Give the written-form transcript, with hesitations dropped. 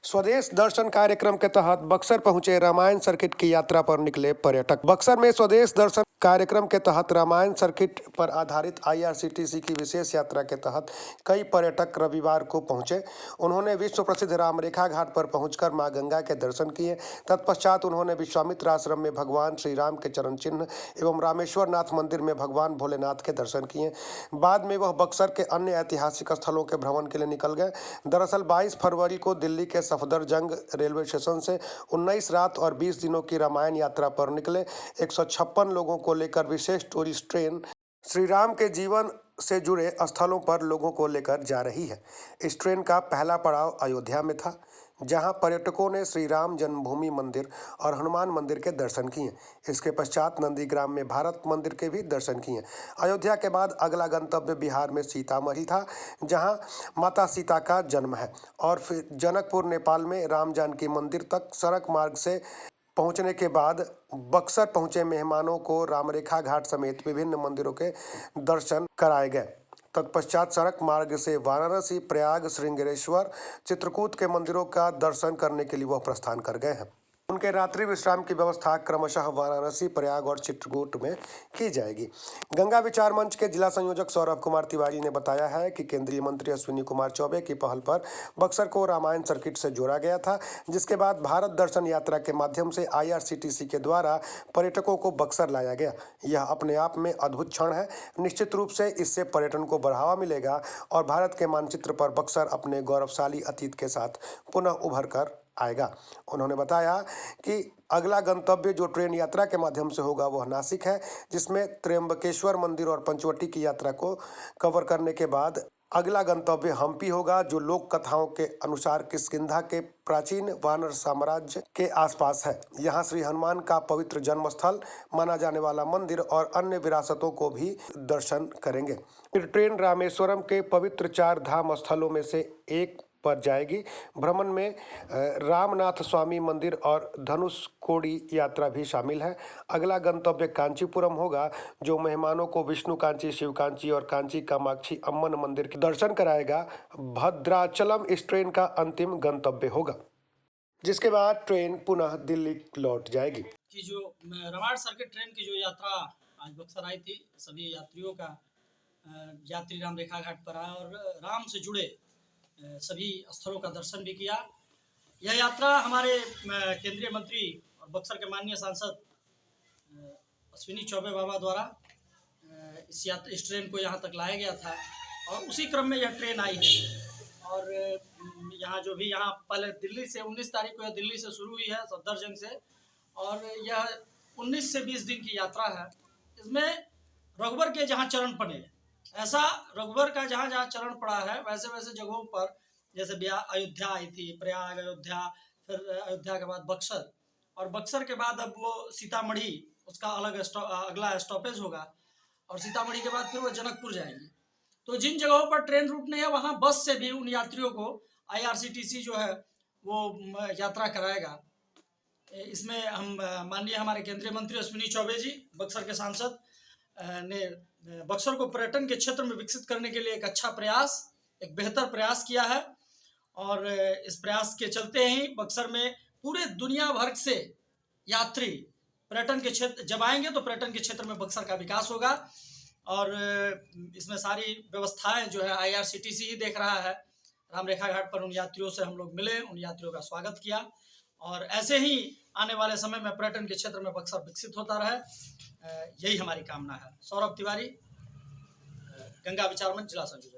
स्वदेश दर्शन कार्यक्रम के तहत बक्सर पहुंचे रामायण सर्किट की यात्रा पर निकले पर्यटक। बक्सर में स्वदेश दर्शन कार्यक्रम के तहत रामायण सर्किट पर आधारित आईआरसीटीसी की विशेष यात्रा के तहत कई पर्यटक रविवार को पहुंचे। उन्होंने विश्व प्रसिद्ध रामरेखा घाट पर पहुंचकर मां गंगा के दर्शन किए। तत्पश्चात उन्होंने विश्वामित्र आश्रम में भगवान श्री राम के चरण चिन्ह एवं रामेश्वर नाथ मंदिर में भगवान भोलेनाथ के दर्शन किए। बाद में वह बक्सर के अन्य ऐतिहासिक स्थलों के भ्रमण के लिए निकल गए। दरअसल 22 फरवरी को दिल्ली के सफदरजंग रेलवे स्टेशन से 19 रात और 20 दिनों की रामायण यात्रा पर निकले 156 लोगों को लेकर विशेष टूरिस्ट ट्रेन श्री राम के जीवन से जुड़े स्थलों पर लोगों को लेकर जा रही है। इस ट्रेन का पहला पड़ाव अयोध्या में था, जहां पर्यटकों ने श्री राम जन्मभूमि मंदिर और हनुमान मंदिर के दर्शन किए। इसके पश्चात नंदीग्राम में भारत मंदिर के भी दर्शन किए। अयोध्या के बाद अगला गंतव्य बिहार में सीतामढ़ी था, जहां माता सीता का जन्म है, और फिर जनकपुर नेपाल में राम जानकी मंदिर तक सड़क मार्ग से पहुंचने के बाद बक्सर पहुंचे मेहमानों को रामरेखा घाट समेत विभिन्न मंदिरों के दर्शन कराए गए। तत्पश्चात सड़क मार्ग से वाराणसी, प्रयाग, श्रृंगेश्वर, चित्रकूट के मंदिरों का दर्शन करने के लिए वह प्रस्थान कर गए हैं। उनके रात्रि विश्राम की व्यवस्था क्रमशः वाराणसी, प्रयाग और चित्रकूट में की जाएगी। गंगा विचार मंच के जिला संयोजक सौरभ कुमार तिवारी ने बताया है कि केंद्रीय मंत्री अश्विनी कुमार चौबे की पहल पर बक्सर को रामायण सर्किट से जोड़ा गया था, जिसके बाद भारत दर्शन यात्रा के माध्यम से आईआरसीटीसी के द्वारा पर्यटकों को बक्सर लाया गया। यह अपने आप में अद्भुत क्षण है। निश्चित रूप से इससे पर्यटन को बढ़ावा मिलेगा और भारत के मानचित्र पर बक्सर अपने गौरवशाली अतीत के साथ पुनः उभर कर आएगा। उन्होंने बताया कि अगला गंतव्य जो ट्रेन यात्रा के माध्यम से होगा वह नासिक है, जिसमें त्र्यंबकेश्वर मंदिर और पंचवटी की यात्रा को कवर करने के बाद अगला गंतव्य हम्पी होगा, जो लोक कथाओं के अनुसार किष्किंधा के प्राचीन वानर साम्राज्य के आसपास है। यहाँ श्री हनुमान का पवित्र जन्म स्थल माना जाने वाला मंदिर और अन्य विरासतों को भी दर्शन करेंगे। फिर ट्रेन रामेश्वरम के पवित्र 4 धाम स्थलों में से एक पर जाएगी। भ्रमण में रामनाथ स्वामी मंदिर और धनुषकोडी यात्रा भी शामिल है। अगला गंतव्य कांचीपुरम होगा, जो मेहमानों को विष्णु कांची, शिव कांची और कांची कामाक्षी अम्मन मंदिर के दर्शन कराएगा। भद्राचलम इस ट्रेन का अंतिम गंतव्य होगा, जिसके बाद ट्रेन पुनः दिल्ली लौट जाएगी। कि जो रामायण सर्किट ट्रेन की जो यात्रा आज बक्सर आई थी, सभी यात्रियों का यात्री राम रेखा घाट पर आया और राम से जुड़े सभी स्थलों का दर्शन भी किया। यह यात्रा हमारे केंद्रीय मंत्री और बक्सर के माननीय सांसद अश्विनी चौबे बाबा द्वारा इस ट्रेन को यहाँ तक लाया गया था और उसी क्रम में यह ट्रेन आई है। और यहाँ जो भी यहाँ पहले दिल्ली से 19 तारीख को यह दिल्ली से शुरू हुई है सफदरजंग से, और यह 19 से 20 दिन की यात्रा है। इसमें रघुवर के जहाँ चरण पड़े, ऐसा रघुवर का जहाँ जहाँ चरण पड़ा है वैसे वैसे जगहों पर, जैसे अयोध्या आई थी, प्रयाग, अयोध्या, फिर अयोध्या के बाद बक्सर, और बक्सर के बाद अब वो सीतामढ़ी उसका अगला स्टॉपेज होगा, और सीतामढ़ी के बाद फिर वो जनकपुर जाएंगे। तो जिन जगहों पर ट्रेन रूट नहीं है वहाँ बस से भी उन यात्रियों को आईआरसीटीसी जो है वो यात्रा कराएगा। इसमें हम माननीय हमारे केंद्रीय मंत्री अश्विनी चौबे जी, बक्सर के सांसद ने बक्सर को पर्यटन के क्षेत्र में विकसित करने के लिए एक अच्छा प्रयास, एक बेहतर प्रयास किया है। और इस प्रयास के चलते ही बक्सर में पूरे दुनिया भर से यात्री पर्यटन के क्षेत्र जब आएंगे तो पर्यटन के क्षेत्र में बक्सर का विकास होगा। और इसमें सारी व्यवस्थाएं जो है आईआरसीटीसी ही देख रहा है। रामरेखा घाट पर उन यात्रियों से हम लोग मिले, उन यात्रियों का स्वागत किया, और ऐसे ही आने वाले समय में पर्यटन के क्षेत्र में बक्सर विकसित होता रहे, यही हमारी कामना है। सौरभ तिवारी, गंगा विचार मंच, जिला संयोजक।